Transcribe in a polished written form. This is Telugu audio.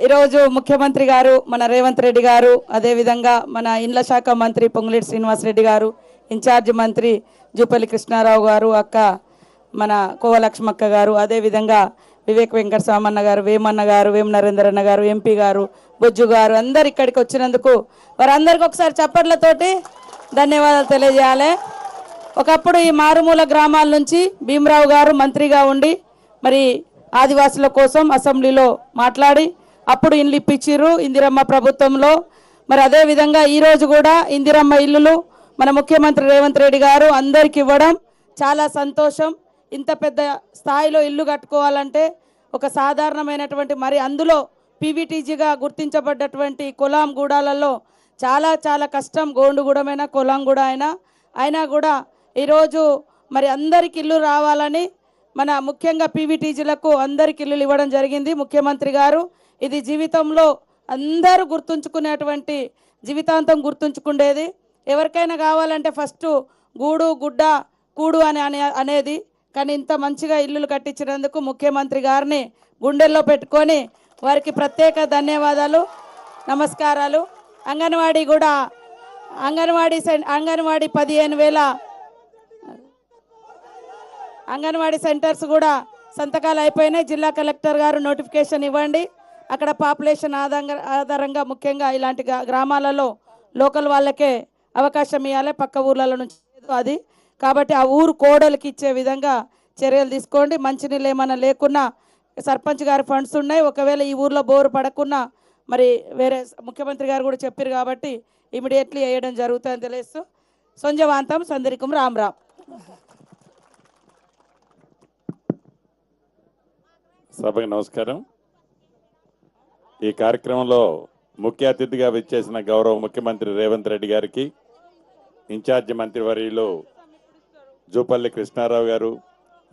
ఈరోజు ముఖ్యమంత్రి గారు మన రేవంత్ రెడ్డి గారు, అదేవిధంగా మన ఇండ్ల శాఖ మంత్రి పొంగులేటి శ్రీనివాసరెడ్డి గారు, ఇన్ఛార్జ్ మంత్రి జూపల్లి కృష్ణారావు గారు, అక్క మన కోవలక్ష్మక్క గారు, అదేవిధంగా వివేక్ వెంకట సామన్న గారు, వేమన్న గారు, వేమ నరేందరన్న గారు, ఎంపీ గారు, బొజ్జు గారు అందరు ఇక్కడికి వచ్చినందుకు వారందరికీ ఒకసారి చప్పట్లతోటి ధన్యవాదాలు తెలియజేయాలి. ఒకప్పుడు ఈ మారుమూల గ్రామాల నుంచి భీమరావు గారు మంత్రిగా ఉండి మరి ఆదివాసుల కోసం అసెంబ్లీలో మాట్లాడి అప్పుడు ఇల్లు ఇప్పించారు ఇందిరమ్మ ప్రభుత్వంలో. మరి అదేవిధంగా ఈరోజు కూడా ఇందిరమ్మ ఇల్లులు మన ముఖ్యమంత్రి రేవంత్ రెడ్డి గారు అందరికి ఇవ్వడం చాలా సంతోషం. ఇంత పెద్ద స్థాయిలో ఇల్లు కట్టుకోవాలంటే ఒక సాధారణమైనటువంటి మరి అందులో పీవీటీజీగా గుర్తించబడ్డటువంటి కొలాం గూడాలలో చాలా చాలా కష్టం. గోండుగూడమైన కొలాం కూడా అయినా కూడా ఈరోజు మరి అందరికి ఇల్లు రావాలని మన ముఖ్యంగా పీవీటీజీలకు అందరికి ఇల్లులు ఇవ్వడం జరిగింది ముఖ్యమంత్రి గారు. ఇది జీవితంలో అందరూ గుర్తుంచుకునేటువంటి, జీవితాంతం గుర్తుంచుకునేది. ఎవరికైనా కావాలంటే ఫస్ట్ గూడు గుడ్డ కూడు అనేది, కానీ ఇంత మంచిగా ఇల్లులు కట్టించినందుకు ముఖ్యమంత్రి గారిని గుండెల్లో పెట్టుకొని వారికి ప్రత్యేక ధన్యవాదాలు, నమస్కారాలు. అంగన్వాడీ కూడా అంగన్వాడీ 15,000 అంగన్వాడీ సెంటర్స్ కూడా సంతకాలు అయిపోయినాయి. జిల్లా కలెక్టర్ గారు నోటిఫికేషన్ ఇవ్వండి. అక్కడ పాపులేషన్ ఆధారంగా ముఖ్యంగా ఇలాంటి గ్రామాలలో లోకల్ వాళ్ళకే అవకాశం ఇవ్వాలి, పక్క ఊర్లలో నుంచి అది. కాబట్టి ఆ ఊరు కోడలికి ఇచ్చే విధంగా చర్యలు తీసుకోండి. మంచినీళ్ళు ఏమైనా లేకున్నా సర్పంచ్ గారి ఫండ్స్ ఉన్నాయి. ఒకవేళ ఈ ఊర్లో బోరు పడకున్నా మరి వేరే ముఖ్యమంత్రి గారు కూడా చెప్పారు కాబట్టి ఇమీడియట్లీ వేయడం జరుగుతుందని తెలియస్తూ సొంజవాంతం సందరికం రామ్ రామ్. సభకి నమస్కారం. ఈ కార్యక్రమంలో ముఖ్య అతిథిగా విచ్చేసిన గౌరవ ముఖ్యమంత్రి రేవంత్ రెడ్డి గారికి, ఇన్ఛార్జి మంత్రివర్యులు జూపల్లి కృష్ణారావు గారు,